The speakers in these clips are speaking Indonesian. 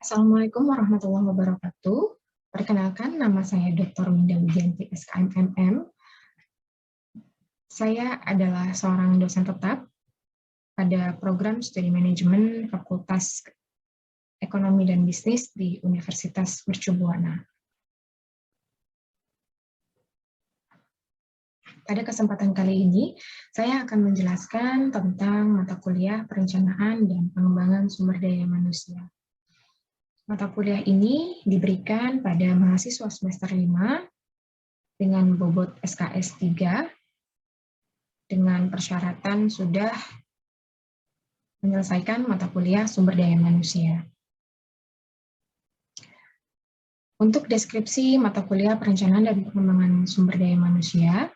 Assalamualaikum warahmatullahi wabarakatuh. Perkenalkan, nama saya Dr. Winda Widianti, SKM MM. Saya adalah seorang dosen tetap pada program studi manajemen Fakultas Ekonomi dan Bisnis di Universitas Mercubuana. Pada kesempatan kali ini, saya akan menjelaskan tentang mata kuliah perencanaan dan pengembangan sumber daya manusia. Mata kuliah ini diberikan pada mahasiswa semester 5 dengan bobot SKS 3 dengan persyaratan sudah menyelesaikan mata kuliah sumber daya manusia. Untuk deskripsi mata kuliah perencanaan dan pengembangan sumber daya manusia,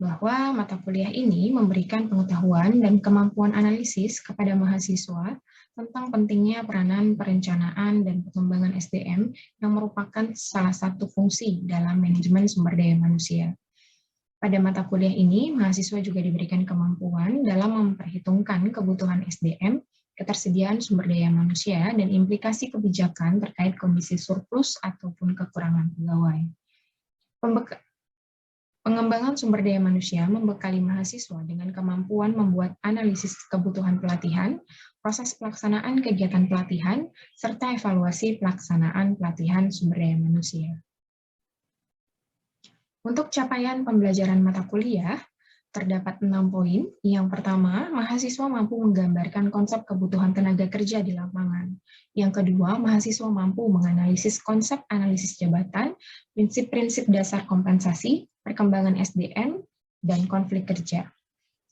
bahwa mata kuliah ini memberikan pengetahuan dan kemampuan analisis kepada mahasiswa tentang pentingnya peranan perencanaan dan pengembangan SDM yang merupakan salah satu fungsi dalam manajemen sumber daya manusia. Pada mata kuliah ini, mahasiswa juga diberikan kemampuan dalam memperhitungkan kebutuhan SDM, ketersediaan sumber daya manusia, dan implikasi kebijakan terkait kondisi surplus ataupun kekurangan pegawai. Pengembangan sumber daya manusia membekali mahasiswa dengan kemampuan membuat analisis kebutuhan pelatihan, proses pelaksanaan kegiatan pelatihan, serta evaluasi pelaksanaan pelatihan sumber daya manusia. Untuk capaian pembelajaran mata kuliah, terdapat 6 poin. Yang pertama, mahasiswa mampu menggambarkan konsep kebutuhan tenaga kerja di lapangan. Yang kedua, mahasiswa mampu menganalisis konsep analisis jabatan, prinsip-prinsip dasar kompensasi, perkembangan SDM, dan konflik kerja.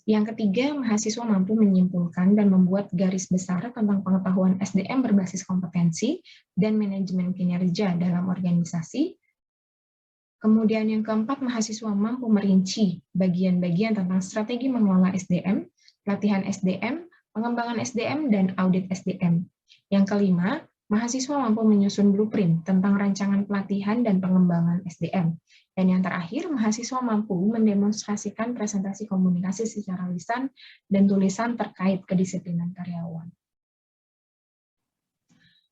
Yang ketiga, mahasiswa mampu menyimpulkan dan membuat garis besar tentang pengetahuan SDM berbasis kompetensi dan manajemen kinerja dalam organisasi. Kemudian yang keempat, mahasiswa mampu merinci bagian-bagian tentang strategi mengelola SDM, pelatihan SDM, pengembangan SDM, dan audit SDM. Yang kelima, mahasiswa mampu menyusun blueprint tentang rancangan pelatihan dan pengembangan SDM. Dan yang terakhir, mahasiswa mampu mendemonstrasikan presentasi komunikasi secara lisan dan tulisan terkait kedisiplinan karyawan.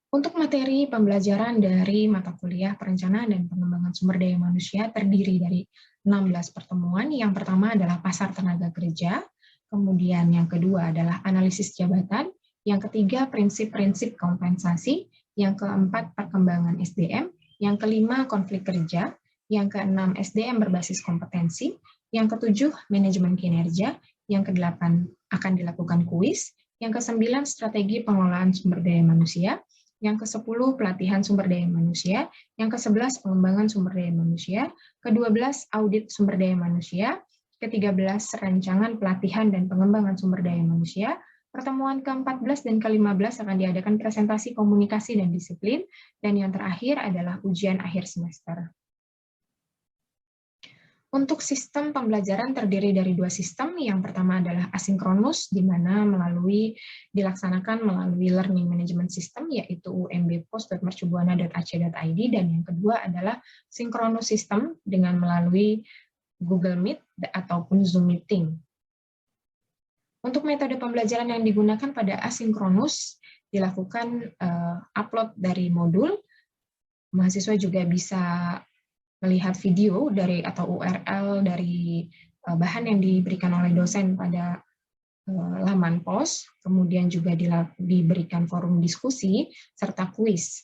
Untuk materi pembelajaran dari mata kuliah perencanaan dan pengembangan sumber daya manusia terdiri dari 16 pertemuan. Yang pertama adalah pasar tenaga kerja, kemudian yang kedua adalah analisis jabatan, yang ketiga prinsip-prinsip kompensasi, yang keempat perkembangan SDM, yang kelima konflik kerja, yang keenam SDM berbasis kompetensi, yang ketujuh manajemen kinerja, yang kedelapan akan dilakukan kuis, yang kesembilan strategi pengelolaan sumber daya manusia, yang ke-10 pelatihan sumber daya manusia, yang ke-11 pengembangan sumber daya manusia, ke-12 audit sumber daya manusia, ke-13 rancangan pelatihan dan pengembangan sumber daya manusia, pertemuan ke-14 dan ke-15 akan diadakan presentasi komunikasi dan disiplin, dan yang terakhir adalah ujian akhir semester. Untuk sistem pembelajaran terdiri dari 2 sistem. Yang pertama adalah asinkronus, di mana dilaksanakan melalui Learning Management System, yaitu umbpost.mercubuana.ac.id, dan yang kedua adalah sinkronus sistem dengan melalui Google Meet ataupun Zoom Meeting. Untuk metode pembelajaran yang digunakan pada asinkronus, dilakukan upload dari modul. Mahasiswa juga bisa melihat video dari atau URL dari bahan yang diberikan oleh dosen pada laman pos, kemudian juga diberikan forum diskusi, serta kuis.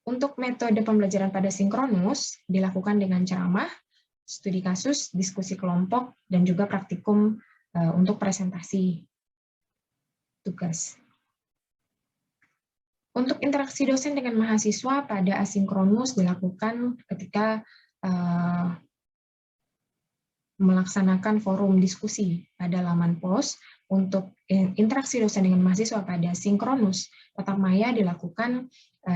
Untuk metode pembelajaran pada sinkronus, dilakukan dengan ceramah, studi kasus, diskusi kelompok, dan juga praktikum untuk presentasi tugas. Untuk interaksi dosen dengan mahasiswa pada asinkronus dilakukan ketika melaksanakan forum diskusi pada laman pos. Untuk interaksi dosen dengan mahasiswa pada sinkronus tatap maya dilakukan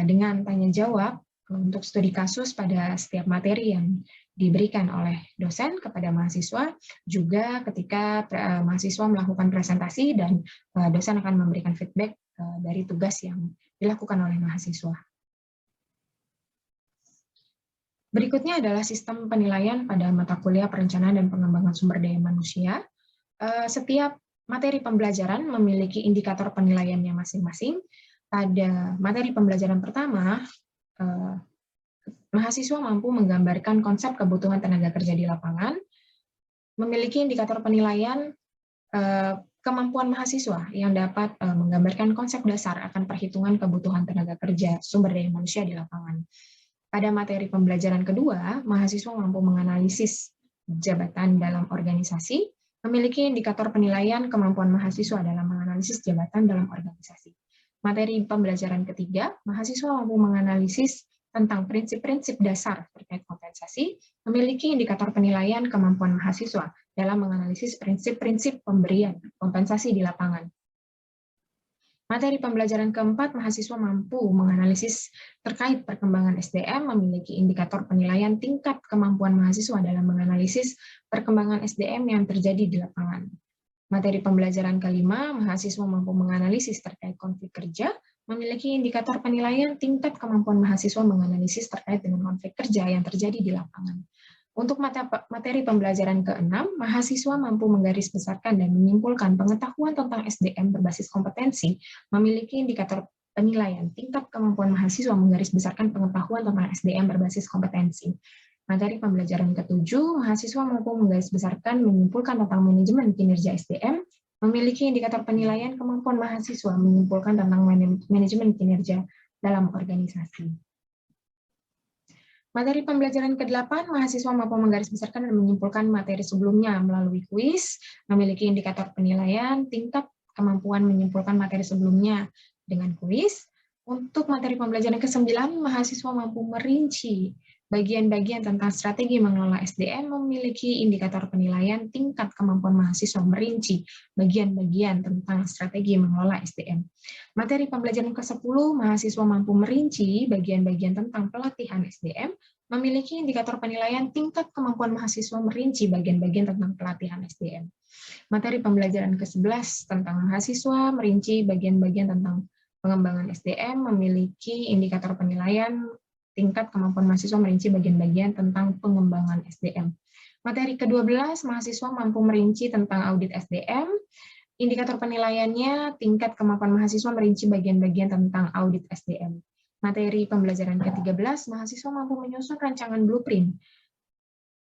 dengan tanya jawab untuk studi kasus pada setiap materi yang diberikan oleh dosen kepada mahasiswa, juga ketika mahasiswa melakukan presentasi dan dosen akan memberikan feedback dari tugas yang dilakukan oleh mahasiswa. Berikutnya adalah sistem penilaian pada mata kuliah perencanaan dan pengembangan sumber daya manusia. Setiap materi pembelajaran memiliki indikator penilaiannya masing-masing. Pada materi pembelajaran pertama, mahasiswa mampu menggambarkan konsep kebutuhan tenaga kerja di lapangan, memiliki indikator penilaian kemampuan mahasiswa yang dapat menggambarkan konsep dasar akan perhitungan kebutuhan tenaga kerja sumber daya manusia di lapangan. Pada materi pembelajaran kedua, mahasiswa mampu menganalisis jabatan dalam organisasi, memiliki indikator penilaian kemampuan mahasiswa dalam menganalisis jabatan dalam organisasi. Materi pembelajaran ketiga, mahasiswa mampu menganalisis tentang prinsip-prinsip dasar terkait kompensasi, memiliki indikator penilaian kemampuan mahasiswa dalam menganalisis prinsip-prinsip pemberian kompensasi di lapangan. Materi pembelajaran keempat, mahasiswa mampu menganalisis terkait perkembangan SDM, memiliki indikator penilaian tingkat kemampuan mahasiswa dalam menganalisis perkembangan SDM yang terjadi di lapangan. Materi pembelajaran kelima, mahasiswa mampu menganalisis terkait konflik kerja, memiliki indikator penilaian tingkat kemampuan mahasiswa menganalisis terkait dengan konflik kerja yang terjadi di lapangan. Untuk materi pembelajaran ke-6, mahasiswa mampu menggarisbesarkan dan menyimpulkan pengetahuan tentang SDM berbasis kompetensi, memiliki indikator penilaian tingkat kemampuan mahasiswa menggarisbesarkan pengetahuan tentang SDM berbasis kompetensi. Materi pembelajaran ke-7, mahasiswa mampu menggarisbesarkan menyimpulkan tentang manajemen kinerja SDM, memiliki indikator penilaian kemampuan mahasiswa menyimpulkan tentang manajemen kinerja dalam organisasi. Materi pembelajaran ke-8, mahasiswa mampu menggarisbesarkan dan menyimpulkan materi sebelumnya melalui kuis, memiliki indikator penilaian, tingkat kemampuan menyimpulkan materi sebelumnya dengan kuis. Untuk materi pembelajaran ke-9, mahasiswa mampu merinci bagian-bagian tentang strategi mengelola SDM, memiliki indikator penilaian tingkat kemampuan mahasiswa merinci bagian-bagian tentang strategi mengelola SDM. Materi pembelajaran ke-10, mahasiswa mampu merinci bagian-bagian tentang pelatihan SDM, memiliki indikator penilaian tingkat kemampuan mahasiswa merinci bagian-bagian tentang pelatihan SDM. Materi pembelajaran ke-11 tentang mahasiswa merinci bagian-bagian tentang pengembangan SDM, memiliki indikator penilaian tingkat kemampuan mahasiswa merinci bagian-bagian tentang pengembangan SDM. Materi ke-12, mahasiswa mampu merinci tentang audit SDM, indikator penilaiannya tingkat kemampuan mahasiswa merinci bagian-bagian tentang audit SDM. Materi pembelajaran ke-13, mahasiswa mampu menyusun rancangan blueprint,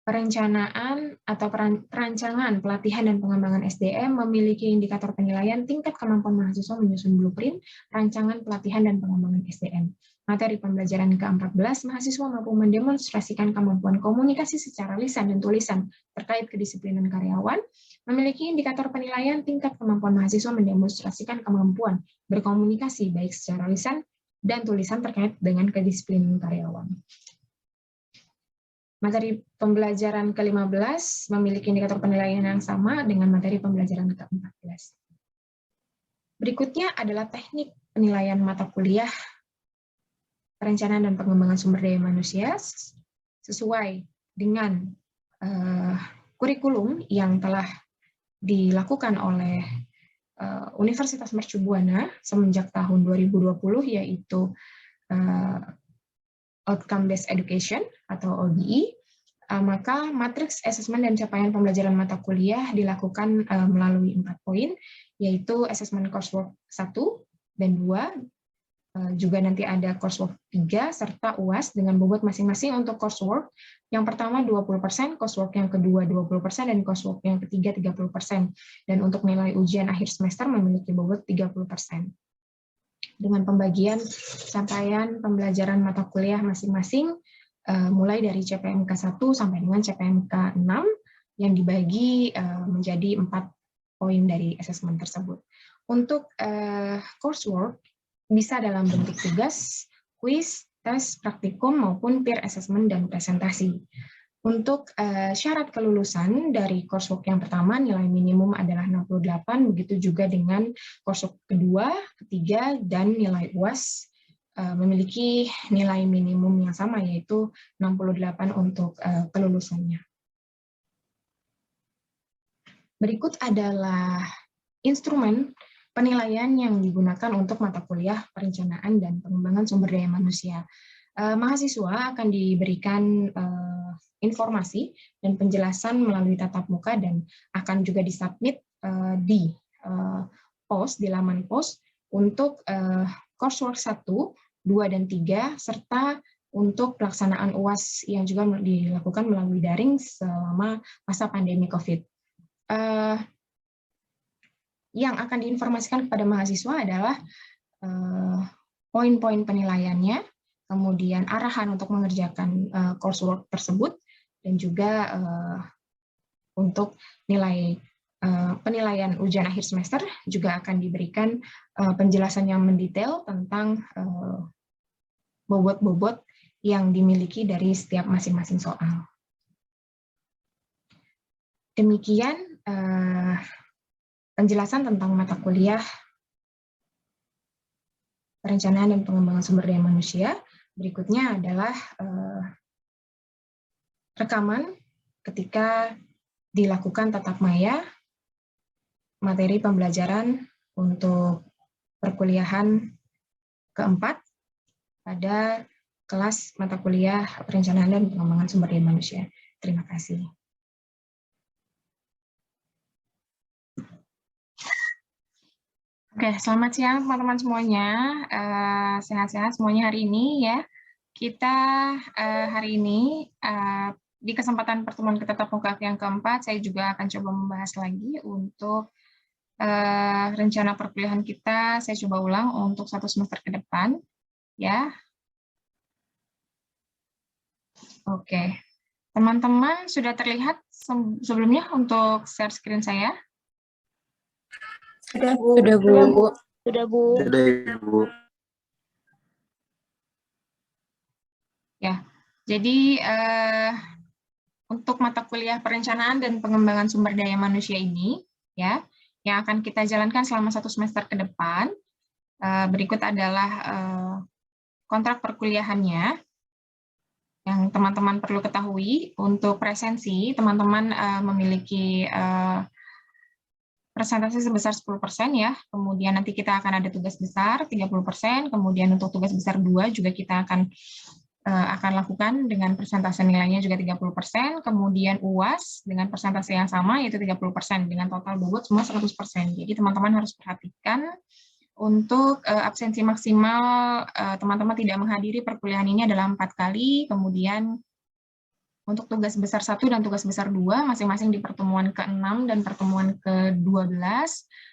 perencanaan atau perancangan pelatihan dan pengembangan SDM, memiliki indikator penilaian tingkat kemampuan mahasiswa menyusun blueprint, rancangan pelatihan dan pengembangan SDM. Materi pembelajaran ke-14, mahasiswa mampu mendemonstrasikan kemampuan komunikasi secara lisan dan tulisan terkait kedisiplinan karyawan, memiliki indikator penilaian tingkat kemampuan mahasiswa mendemonstrasikan kemampuan berkomunikasi baik secara lisan dan tulisan terkait dengan kedisiplinan karyawan. Materi pembelajaran ke-15 memiliki indikator penilaian yang sama dengan materi pembelajaran ke-14. Berikutnya adalah teknik penilaian mata kuliah perencanaan dan pengembangan sumber daya manusia sesuai dengan kurikulum yang telah dilakukan oleh Universitas Mercu Buana semenjak tahun 2020, yaitu Outcome Based Education atau OBE, maka matriks asesmen dan capaian pembelajaran mata kuliah dilakukan melalui 4 poin, yaitu asesmen coursework 1 dan 2, juga nanti ada coursework 3, serta UAS dengan bobot masing-masing untuk coursework. Yang pertama 20%, coursework yang kedua 20%, dan coursework yang ketiga 30%. Dan untuk nilai ujian akhir semester memiliki bobot 30%. Dengan pembagian capaian pembelajaran mata kuliah masing-masing, mulai dari CPMK 1 sampai dengan CPMK 6, yang dibagi menjadi 4 poin dari asesmen tersebut. Untuk coursework, bisa dalam bentuk tugas, kuis, tes, praktikum, maupun peer assessment dan presentasi. Untuk syarat kelulusan dari coursework yang pertama, nilai minimum adalah 68, begitu juga dengan coursework kedua, ketiga, dan nilai UAS memiliki nilai minimum yang sama, yaitu 68 untuk kelulusannya. Berikut adalah instrumen penilaian yang digunakan untuk mata kuliah perencanaan dan pengembangan sumber daya manusia. Mahasiswa akan diberikan informasi dan penjelasan melalui tatap muka dan akan juga disubmit di laman post untuk coursework 1, 2, dan 3, serta untuk pelaksanaan UAS yang juga dilakukan melalui daring selama masa pandemi COVID. Yang akan diinformasikan kepada mahasiswa adalah poin-poin penilaiannya, kemudian arahan untuk mengerjakan coursework tersebut, dan juga untuk penilaian ujian akhir semester juga akan diberikan penjelasan yang mendetail tentang bobot-bobot yang dimiliki dari setiap masing-masing soal. Demikian penjelasan tentang mata kuliah Perencanaan dan Pengembangan Sumber Daya Manusia. Berikutnya adalah rekaman ketika dilakukan tatap maya materi pembelajaran untuk perkuliahan keempat pada kelas mata kuliah Perencanaan dan Pengembangan Sumber Daya Manusia. Terima kasih. Oke, selamat siang teman-teman semuanya. Sehat-sehat semuanya hari ini ya. Kita hari ini di kesempatan pertemuan tatap muka yang keempat, saya juga akan coba membahas lagi untuk rencana perkuliahan kita. Saya coba ulang untuk 1 semester ke depan, ya. Oke, teman-teman sudah terlihat sebelumnya untuk share screen saya? Sudah, Bu. Sudah, Bu. Sudah, Bu. Sudah, Bu. Ya, jadi untuk mata kuliah Perencanaan dan Pengembangan Sumber Daya Manusia ini, ya, yang akan kita jalankan selama 1 semester ke depan, berikut adalah kontrak perkuliahannya. Yang teman-teman perlu ketahui, untuk presensi, teman-teman memiliki persentase sebesar 10% ya, kemudian nanti kita akan ada tugas besar 30%, kemudian untuk tugas besar 2 juga kita akan lakukan dengan persentase nilainya juga 30%, kemudian UAS dengan persentase yang sama yaitu 30%, dengan total bobot semua 100%. Jadi teman-teman harus perhatikan untuk absensi maksimal teman-teman tidak menghadiri perkuliahan ini adalah 4 kali, kemudian untuk tugas besar 1 dan tugas besar 2, masing-masing di pertemuan ke-6 dan pertemuan ke-12,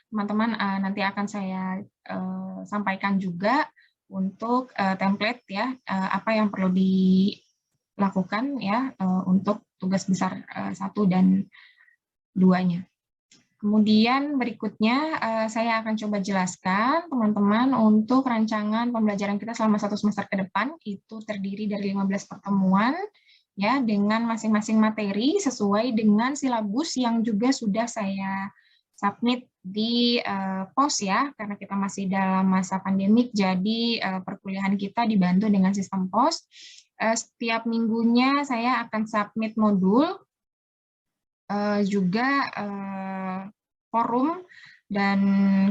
teman-teman nanti akan saya sampaikan juga untuk template ya, apa yang perlu dilakukan ya untuk tugas besar 1 dan 2-nya. Kemudian berikutnya saya akan coba jelaskan teman-teman untuk rancangan pembelajaran kita selama 1 semester ke depan, itu terdiri dari 15 pertemuan, ya, dengan masing-masing materi sesuai dengan silabus yang juga sudah saya submit di pos ya, karena kita masih dalam masa pandemik, jadi perkuliahan kita dibantu dengan sistem pos. Setiap minggunya saya akan submit modul, juga forum dan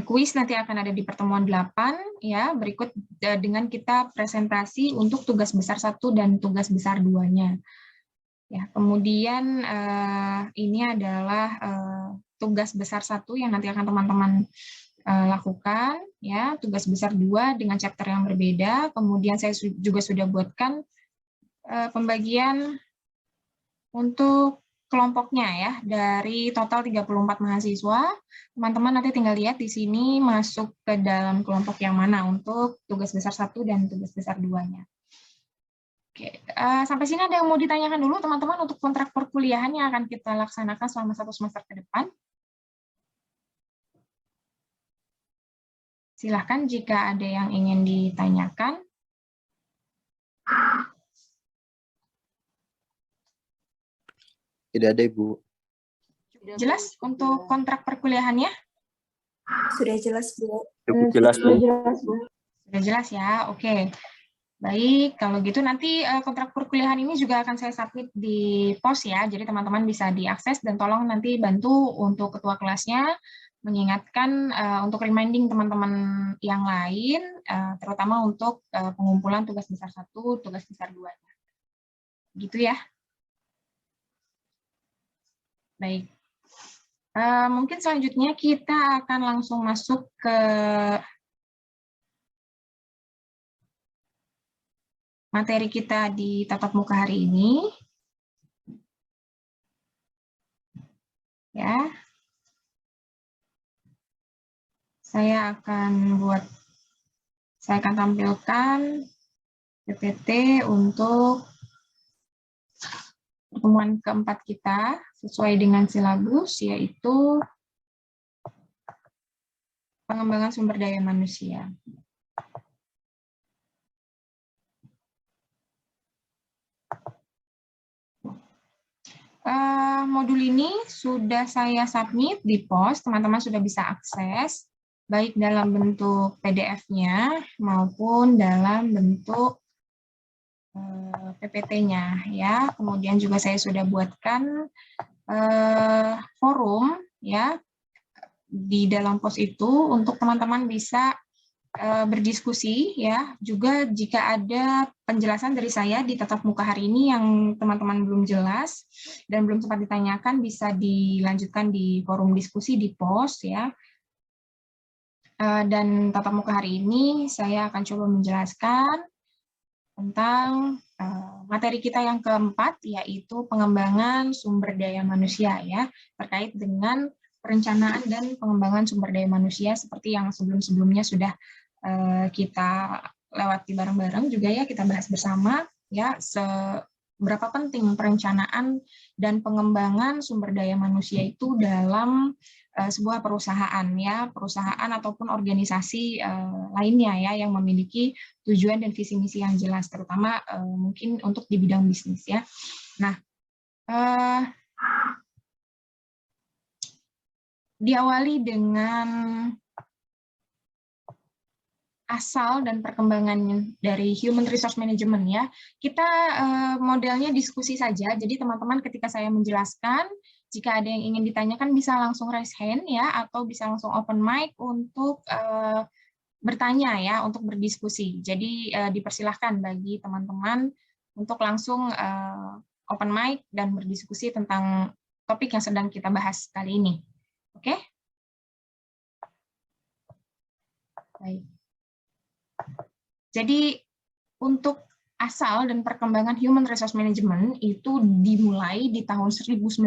kuis nanti akan ada di pertemuan 8 ya, berikut dengan kita presentasi untuk tugas besar 1 dan tugas besar 2-nya. Ya, kemudian ini adalah tugas besar 1 yang nanti akan teman-teman lakukan ya, tugas besar 2 dengan chapter yang berbeda. Kemudian saya juga sudah buatkan pembagian untuk kelompoknya ya, dari total 34 mahasiswa, teman-teman nanti tinggal lihat di sini masuk ke dalam kelompok yang mana untuk tugas besar 1 dan tugas besar 2-nya. Oke, sampai sini ada yang mau ditanyakan dulu teman-teman untuk kontrak perkuliahan yang akan kita laksanakan selama 1 semester ke depan? Silahkan jika ada yang ingin ditanyakan. Tidak ada, Bu. Jelas untuk kontrak perkuliahannya? Sudah jelas, Bu. Jelas, Bu. Sudah jelas ya, oke. Baik, kalau gitu nanti kontrak perkuliahan ini juga akan saya submit di pos ya, jadi teman-teman bisa diakses dan tolong nanti bantu untuk ketua kelasnya mengingatkan untuk reminding teman-teman yang lain, terutama untuk pengumpulan tugas besar 1, tugas besar 2. Gitu ya. Baik. Mungkin selanjutnya kita akan langsung masuk ke materi kita di tatap muka hari ini. Ya. Saya akan tampilkan PPT untuk pertemuan keempat kita sesuai dengan silabus, yaitu pengembangan sumber daya manusia. Modul ini sudah saya submit di pos, teman-teman sudah bisa akses, baik dalam bentuk PDF-nya maupun dalam bentuk PPT-nya, ya. Kemudian juga saya sudah buatkan forum, ya, di dalam pos itu untuk teman-teman bisa berdiskusi, ya. Juga jika ada penjelasan dari saya di tatap muka hari ini yang teman-teman belum jelas dan belum sempat ditanyakan, bisa dilanjutkan di forum diskusi di pos, ya. Dan tatap muka hari ini saya akan coba menjelaskan tentang materi kita yang keempat, yaitu pengembangan sumber daya manusia, ya, terkait dengan perencanaan dan pengembangan sumber daya manusia seperti yang sebelum-sebelumnya sudah kita lewati bareng-bareng juga, ya, kita bahas bersama, ya, seberapa penting perencanaan dan pengembangan sumber daya manusia itu dalam sebuah perusahaan, ya, perusahaan ataupun organisasi lainnya, ya, yang memiliki tujuan dan visi misi yang jelas, terutama mungkin untuk di bidang bisnis, ya. Nah, diawali dengan asal dan perkembangan dari human resource management, ya. Kita modelnya diskusi saja, jadi teman-teman ketika saya menjelaskan, jika ada yang ingin ditanyakan bisa langsung raise hand, ya, atau bisa langsung open mic untuk bertanya, ya, untuk berdiskusi. Jadi dipersilahkan bagi teman-teman untuk langsung open mic dan berdiskusi tentang topik yang sedang kita bahas kali ini. Oke? Baik. Jadi untuk asal dan perkembangan human resource management itu dimulai di tahun 1965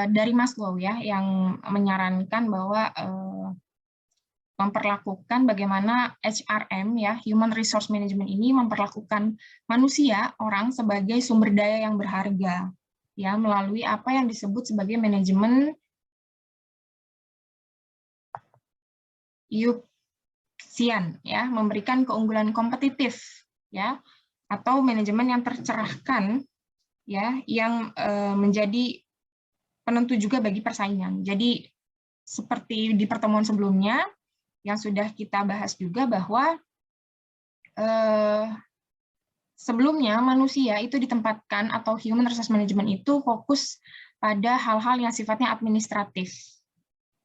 dari Maslow, ya, yang menyarankan bahwa memperlakukan bagaimana HRM, ya, human resource management ini memperlakukan manusia, orang sebagai sumber daya yang berharga, ya, melalui apa yang disebut sebagai manajemen Yuxian, ya, memberikan keunggulan kompetitif, ya, atau manajemen yang tercerahkan, ya, yang menjadi penentu juga bagi persaingan. Jadi seperti di pertemuan sebelumnya yang sudah kita bahas juga bahwa sebelumnya manusia itu ditempatkan atau human resource management itu fokus pada hal-hal yang sifatnya administratif,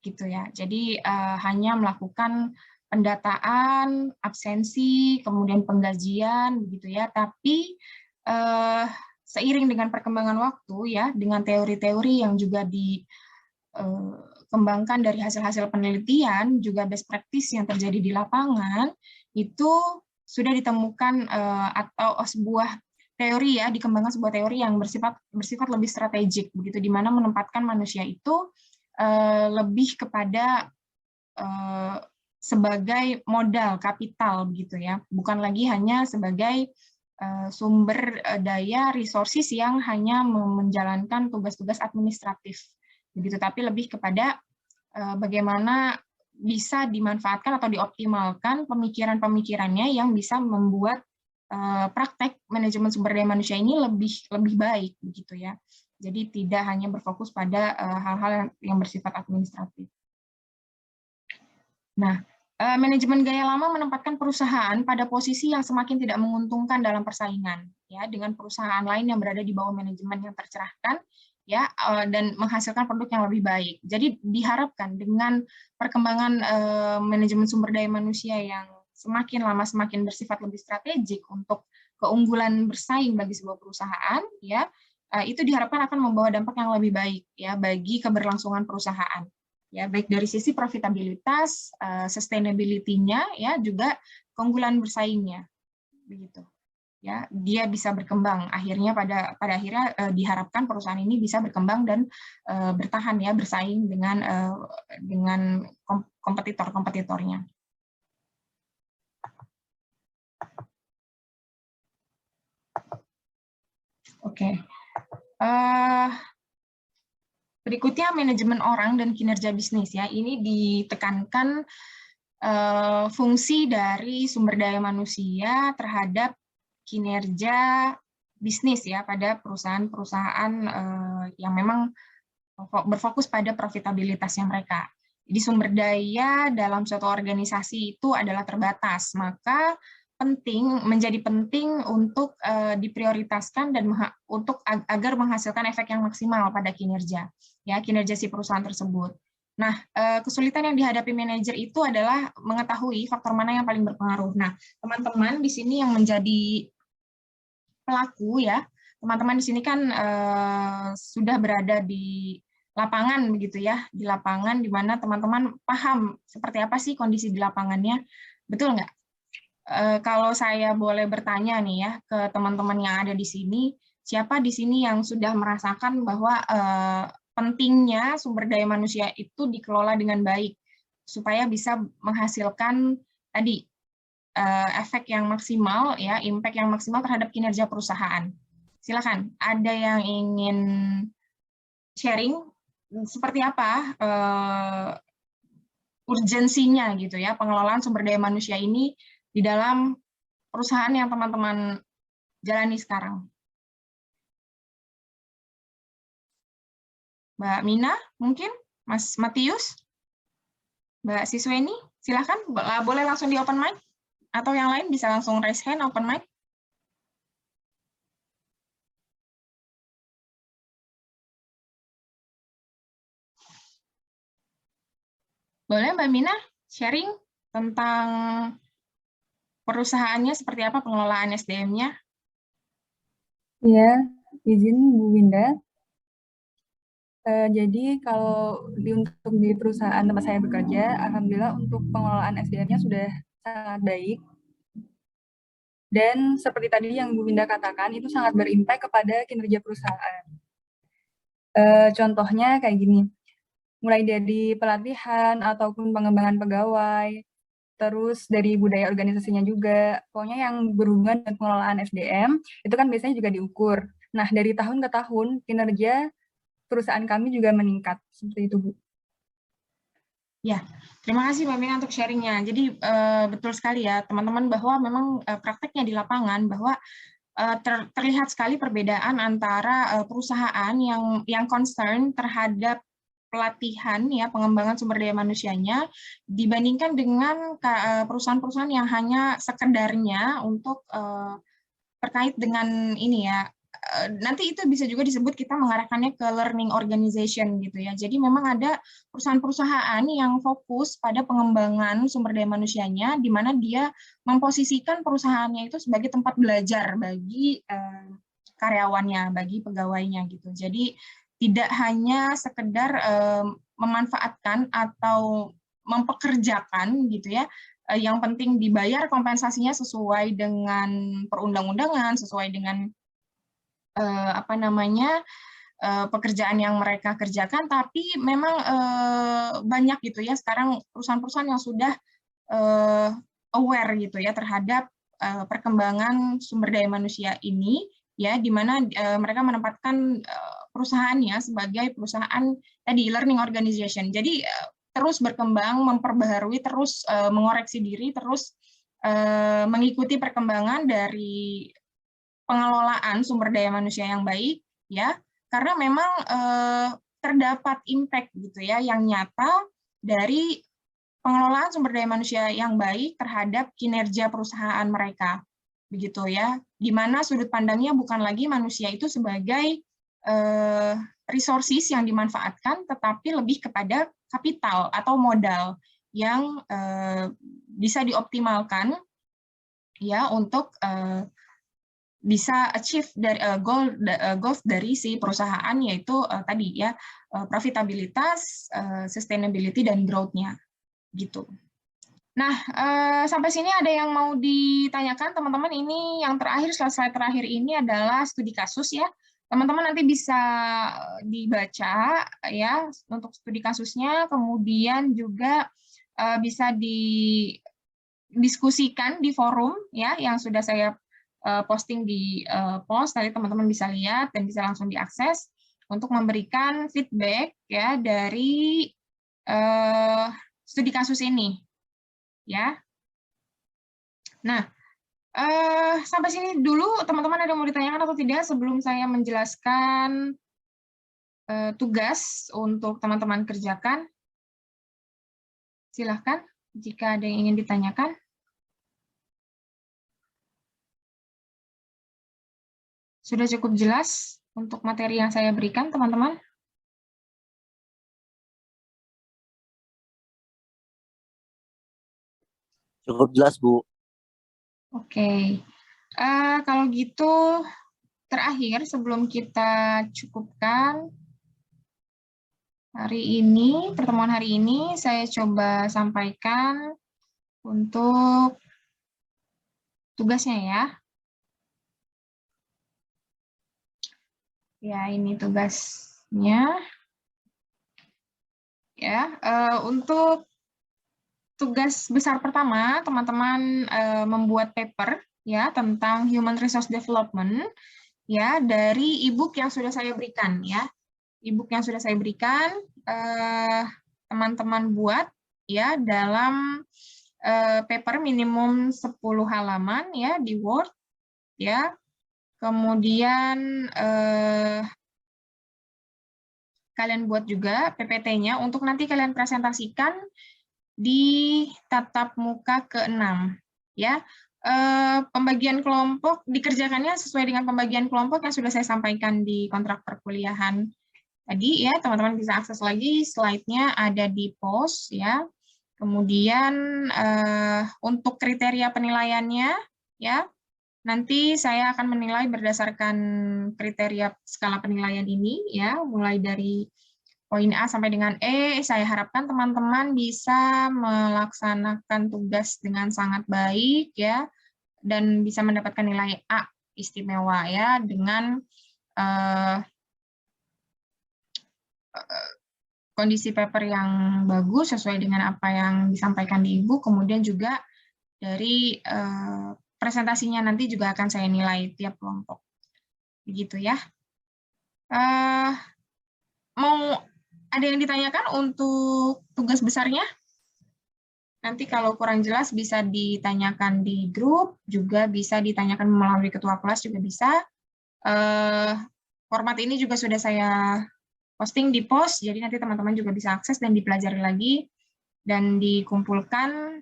gitu, ya. Jadi hanya melakukan pendataan, absensi, kemudian penggajian, begitu, ya. Tapi seiring dengan perkembangan waktu, ya, dengan teori-teori yang juga dikembangkan dari hasil-hasil penelitian, juga best practice yang terjadi di lapangan, itu sudah ditemukan atau sebuah teori, ya, dikembangkan sebuah teori yang bersifat lebih strategik, begitu, di mana menempatkan manusia itu lebih kepada sebagai modal kapital, begitu, ya, bukan lagi hanya sebagai sumber daya resources yang hanya menjalankan tugas-tugas administratif, begitu, tapi lebih kepada bagaimana bisa dimanfaatkan atau dioptimalkan pemikiran-pemikirannya yang bisa membuat praktek manajemen sumber daya manusia ini lebih baik, begitu, ya. Jadi tidak hanya berfokus pada hal-hal yang bersifat administratif. Nah, manajemen gaya lama menempatkan perusahaan pada posisi yang semakin tidak menguntungkan dalam persaingan, ya, dengan perusahaan lain yang berada di bawah manajemen yang tercerahkan, ya, dan menghasilkan produk yang lebih baik. Jadi diharapkan dengan perkembangan manajemen sumber daya manusia yang semakin lama semakin bersifat lebih strategik untuk keunggulan bersaing bagi sebuah perusahaan, ya, itu diharapkan akan membawa dampak yang lebih baik, ya, bagi keberlangsungan perusahaan, ya, baik dari sisi profitabilitas, sustainability-nya, ya, juga keunggulan bersaingnya. begitu. Ya, dia bisa berkembang. Akhirnya pada akhirnya diharapkan perusahaan ini bisa berkembang dan bertahan ya, bersaing dengan kompetitor-kompetitornya. Oke. Berikutnya manajemen orang dan kinerja bisnis ya. Ini ditekankan fungsi dari sumber daya manusia terhadap kinerja bisnis ya pada perusahaan-perusahaan yang memang berfokus pada profitabilitasnya mereka. Jadi sumber daya dalam suatu organisasi itu adalah terbatas, maka menjadi penting untuk diprioritaskan dan untuk agar menghasilkan efek yang maksimal pada kinerja si perusahaan tersebut. Nah, kesulitan yang dihadapi manajer itu adalah mengetahui faktor mana yang paling berpengaruh. Nah, teman-teman di sini yang menjadi pelaku ya, teman-teman di sini kan sudah berada di lapangan begitu ya, di lapangan di mana teman-teman paham seperti apa sih kondisi di lapangannya, betul nggak? Kalau saya boleh bertanya nih ya ke teman-teman yang ada di sini, siapa di sini yang sudah merasakan bahwa pentingnya sumber daya manusia itu dikelola dengan baik supaya bisa menghasilkan tadi efek yang maksimal ya, impact yang maksimal terhadap kinerja perusahaan. Silakan, ada yang ingin sharing seperti apa urgensinya gitu ya pengelolaan sumber daya manusia ini di dalam perusahaan yang teman-teman jalani sekarang. Mbak Mina, mungkin? Mas Matius? Mbak Sisweni? Silahkan, boleh langsung di open mic? Atau yang lain bisa langsung raise hand, open mic? Boleh Mbak Mina sharing tentang perusahaannya seperti apa pengelolaan SDM-nya? Ya, izin Bu Winda. Jadi kalau untuk di perusahaan tempat saya bekerja, alhamdulillah untuk pengelolaan SDM-nya sudah sangat baik. Dan seperti tadi yang Bu Winda katakan, itu sangat berimpact kepada kinerja perusahaan. Contohnya kayak gini, mulai dari pelatihan ataupun pengembangan pegawai, terus dari budaya organisasinya juga, pokoknya yang berhubungan dengan pengelolaan SDM, itu kan biasanya juga diukur. Nah, dari tahun ke tahun, kinerja perusahaan kami juga meningkat, seperti itu, Bu. Ya, terima kasih Mbak Mina untuk sharingnya. Jadi betul sekali ya teman-teman bahwa memang prakteknya di lapangan bahwa terlihat sekali perbedaan antara perusahaan yang concern terhadap pelatihan ya pengembangan sumber daya manusianya dibandingkan dengan perusahaan-perusahaan yang hanya sekedarnya untuk terkait dengan ini ya. Nanti itu bisa juga disebut kita mengarahkannya ke learning organization gitu ya. Jadi memang ada perusahaan-perusahaan yang fokus pada pengembangan sumber daya manusianya, di mana dia memposisikan perusahaannya itu sebagai tempat belajar bagi karyawannya, bagi pegawainya gitu. Jadi tidak hanya sekedar memanfaatkan atau mempekerjakan gitu ya, yang penting dibayar kompensasinya sesuai dengan perundang-undangan, sesuai dengan pekerjaan yang mereka kerjakan, tapi memang banyak gitu ya sekarang perusahaan-perusahaan yang sudah aware gitu ya terhadap perkembangan sumber daya manusia ini ya, di mana mereka menempatkan perusahaannya sebagai perusahaan tadi learning organization. Jadi terus berkembang, memperbaharui, terus mengoreksi diri, terus mengikuti perkembangan dari pengelolaan sumber daya manusia yang baik ya, karena memang terdapat impact gitu ya yang nyata dari pengelolaan sumber daya manusia yang baik terhadap kinerja perusahaan mereka begitu ya, di mana sudut pandangnya bukan lagi manusia itu sebagai resources yang dimanfaatkan, tetapi lebih kepada kapital atau modal yang bisa dioptimalkan ya untuk bisa achieve dari goals dari si perusahaan, yaitu tadi ya profitabilitas, sustainability dan growth-nya gitu. Nah, sampai sini ada yang mau ditanyakan, teman-teman? Ini yang terakhir, slide terakhir ini adalah studi kasus ya. Teman-teman nanti bisa dibaca ya untuk studi kasusnya, kemudian juga bisa didiskusikan di forum ya yang sudah saya posting di post. Tadi teman-teman bisa lihat dan bisa langsung diakses untuk memberikan feedback ya dari studi kasus ini. Ya, nah sampai sini dulu teman-teman ada yang mau ditanyakan atau tidak sebelum saya menjelaskan tugas untuk teman-teman kerjakan. Silahkan jika ada yang ingin ditanyakan. Sudah cukup jelas untuk materi yang saya berikan, teman-teman? Cukup jelas, Bu. Oke. Kalau gitu, terakhir sebelum kita cukupkan pertemuan hari ini, saya coba sampaikan untuk tugasnya ya. Ya, ini tugasnya. Ya, untuk tugas besar pertama, teman-teman membuat paper ya tentang human resource development ya dari e-book yang sudah saya berikan ya. E-book yang sudah saya berikan teman-teman buat ya dalam paper minimum 10 halaman ya di Word ya. Kemudian kalian buat juga PPT-nya untuk nanti kalian presentasikan di tatap muka ke-6 ya. Pembagian kelompok dikerjakannya sesuai dengan pembagian kelompok yang sudah saya sampaikan di kontrak perkuliahan tadi ya. Teman-teman bisa akses lagi slide-nya ada di post ya. Kemudian untuk kriteria penilaiannya ya, nanti saya akan menilai berdasarkan kriteria skala penilaian ini ya, mulai dari poin A sampai dengan E. Saya harapkan teman-teman bisa melaksanakan tugas dengan sangat baik ya, dan bisa mendapatkan nilai A istimewa ya dengan kondisi paper yang bagus sesuai dengan apa yang disampaikan di Ibu. Kemudian juga dari presentasinya nanti juga akan saya nilai tiap kelompok. Begitu ya. Mau ada yang ditanyakan untuk tugas besarnya? Nanti kalau kurang jelas bisa ditanyakan di grup, juga bisa ditanyakan melalui ketua kelas juga bisa. Format ini juga sudah saya posting di post, jadi nanti teman-teman juga bisa akses dan dipelajari lagi dan dikumpulkan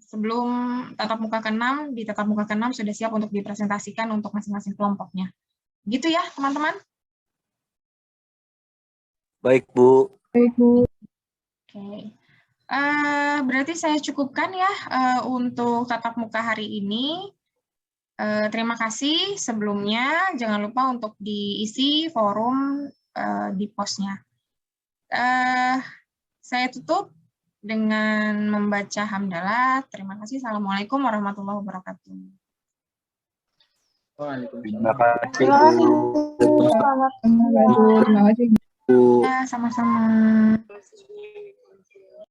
sebelum tatap muka ke-6. Di tatap muka ke-6 sudah siap untuk dipresentasikan untuk masing-masing kelompoknya. Gitu ya, teman-teman? Baik, Bu. Baik, Bu. Oke. Berarti saya cukupkan ya untuk tatap muka hari ini. Terima kasih sebelumnya. Jangan lupa untuk diisi forum di postnya. Saya tutup dengan membaca hamdalah. Terima kasih. Assalamualaikum warahmatullahi wabarakatuh. Terima kasih, Bu. Terima kasih. Bu. Ya, sama-sama.